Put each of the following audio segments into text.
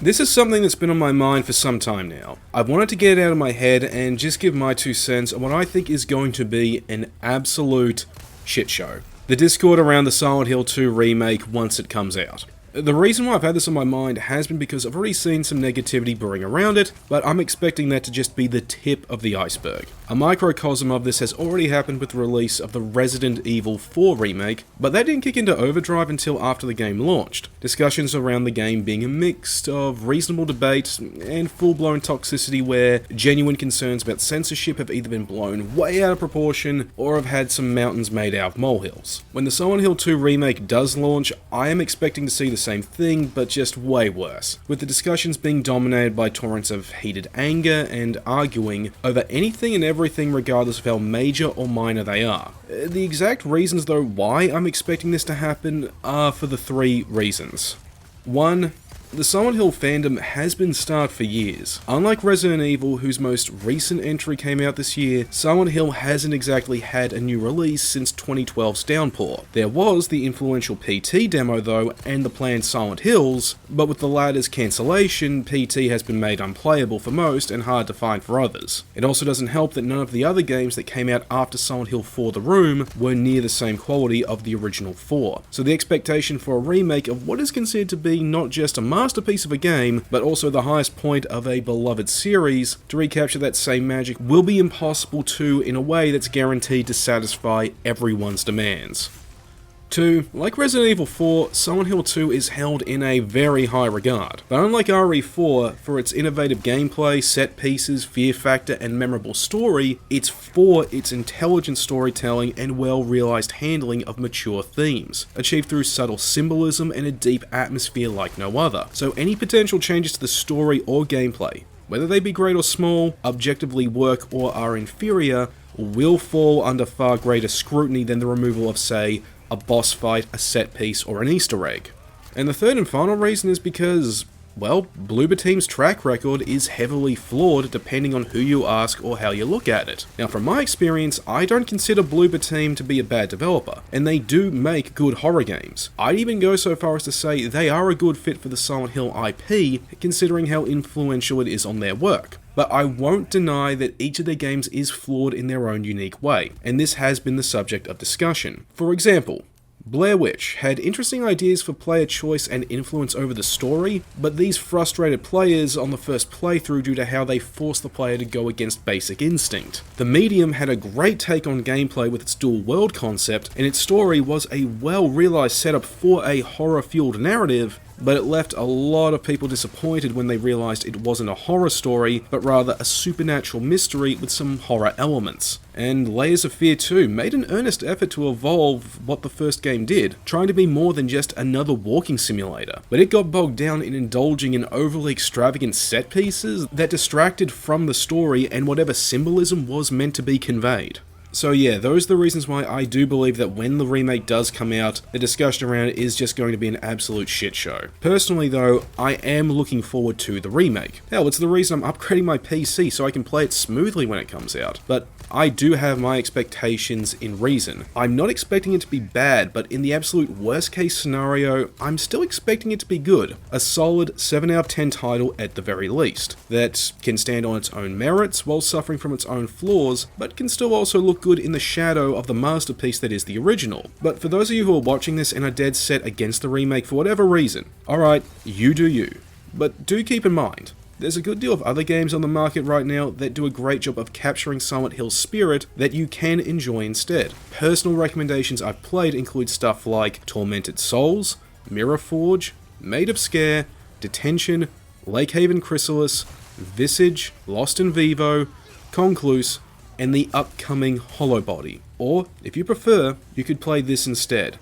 This is something that's been on my mind for some time now. I've wanted to get it out of my head and just give my 2 cents on what I think is going to be an absolute shit show. The discord around the Silent Hill 2 remake once it comes out. The reason why I've had this on my mind has been because I've already seen some negativity brewing around it, but I'm expecting that to just be the tip of the iceberg. A microcosm of this has already happened with the release of the Resident Evil 4 remake, but that didn't kick into overdrive until after the game launched. Discussions around the game being a mix of reasonable debate and full-blown toxicity where genuine concerns about censorship have either been blown way out of proportion or have had some mountains made out of molehills. When the Silent Hill 2 remake does launch, I am expecting to see the same thing, but just way worse, with the discussions being dominated by torrents of heated anger and arguing over anything and everything regardless of how major or minor they are. The exact reasons though why I'm expecting this to happen are for the 3 reasons. 1. The Silent Hill fandom has been starved for years. Unlike Resident Evil, whose most recent entry came out this year, Silent Hill hasn't exactly had a new release since 2012's Downpour. There was the influential PT demo though, and the planned Silent Hills, but with the latter's cancellation, PT has been made unplayable for most and hard to find for others. It also doesn't help that none of the other games that came out after Silent Hill 4 The Room were near the same quality of the original 4. So the expectation for a remake of what is considered to be not just a masterpiece of a game, but also the highest point of a beloved series, to recapture that same magic will be impossible to in a way that's guaranteed to satisfy everyone's demands. 2. Like Resident Evil 4, Silent Hill 2 is held in a very high regard, but unlike RE4, for its innovative gameplay, set pieces, fear factor, and memorable story, it's for its intelligent storytelling and well-realized handling of mature themes, achieved through subtle symbolism and a deep atmosphere like no other. So any potential changes to the story or gameplay, whether they be great or small, objectively work or are inferior, will fall under far greater scrutiny than the removal of, say, a boss fight, a set piece, or an Easter egg. And the third and final reason is because, well, Bloober Team's track record is heavily flawed depending on who you ask or how you look at it. Now from my experience, I don't consider Bloober Team to be a bad developer, and they do make good horror games. I'd even go so far as to say they are a good fit for the Silent Hill IP, considering how influential it is on their work. But I won't deny that each of their games is flawed in their own unique way, and this has been the subject of discussion. For example, Blair Witch had interesting ideas for player choice and influence over the story, but these frustrated players on the first playthrough due to how they forced the player to go against basic instinct. The Medium had a great take on gameplay with its dual world concept, and its story was a well-realized setup for a horror-fueled narrative, but it left a lot of people disappointed when they realized it wasn't a horror story, but rather a supernatural mystery with some horror elements. And Layers of Fear 2 made an earnest effort to evolve what the first game did, trying to be more than just another walking simulator, but it got bogged down in indulging in overly extravagant set pieces that distracted from the story and whatever symbolism was meant to be conveyed. So yeah, those are the reasons why I do believe that when the remake does come out, the discussion around it is just going to be an absolute shit show. Personally though, I am looking forward to the remake. Hell, it's the reason I'm upgrading my PC so I can play it smoothly when it comes out. But I do have my expectations in reason. I'm not expecting it to be bad, but in the absolute worst case scenario, I'm still expecting it to be good. A solid 7 out of 10 title at the very least, that can stand on its own merits while suffering from its own flaws, but can still also look good in the shadow of the masterpiece that is the original. But for those of you who are watching this and are dead set against the remake for whatever reason, alright, you do you. But do keep in mind, there's a good deal of other games on the market right now that do a great job of capturing Silent Hill's spirit that you can enjoy instead. Personal recommendations I've played include stuff like Tormented Souls, Mirror Forge, Made of Scare, Detention, Lake Haven Chrysalis, Visage, Lost in Vivo, Concluse, and the upcoming Hollow Body. Or, if you prefer, you could play this instead.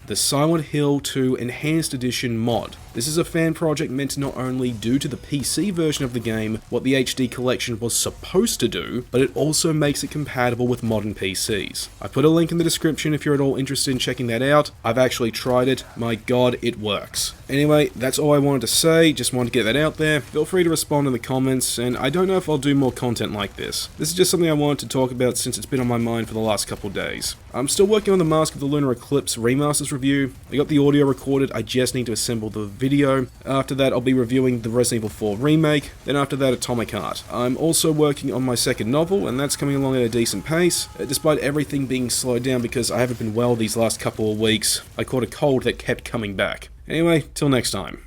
The Silent Hill 2 Enhanced Edition mod. This is a fan project meant to not only do to the PC version of the game what the HD collection was supposed to do, but it also makes it compatible with modern PCs. I put a link in the description if you're at all interested in checking that out. I've actually tried it. My god, it works. Anyway, that's all I wanted to say, just wanted to get that out there. Feel free to respond in the comments, and I don't know if I'll do more content like this. This is just something I wanted to talk about since it's been on my mind for the last couple days. I'm still working on the Mask of the Lunar Eclipse remasters review. I got the audio recorded, I just need to assemble the video. After that, I'll be reviewing the Resident Evil 4 Remake, then after that, Atomic Heart. I'm also working on my second novel, and that's coming along at a decent pace, despite everything being slowed down because I haven't been well these last couple of weeks. I caught a cold that kept coming back. Anyway, till next time.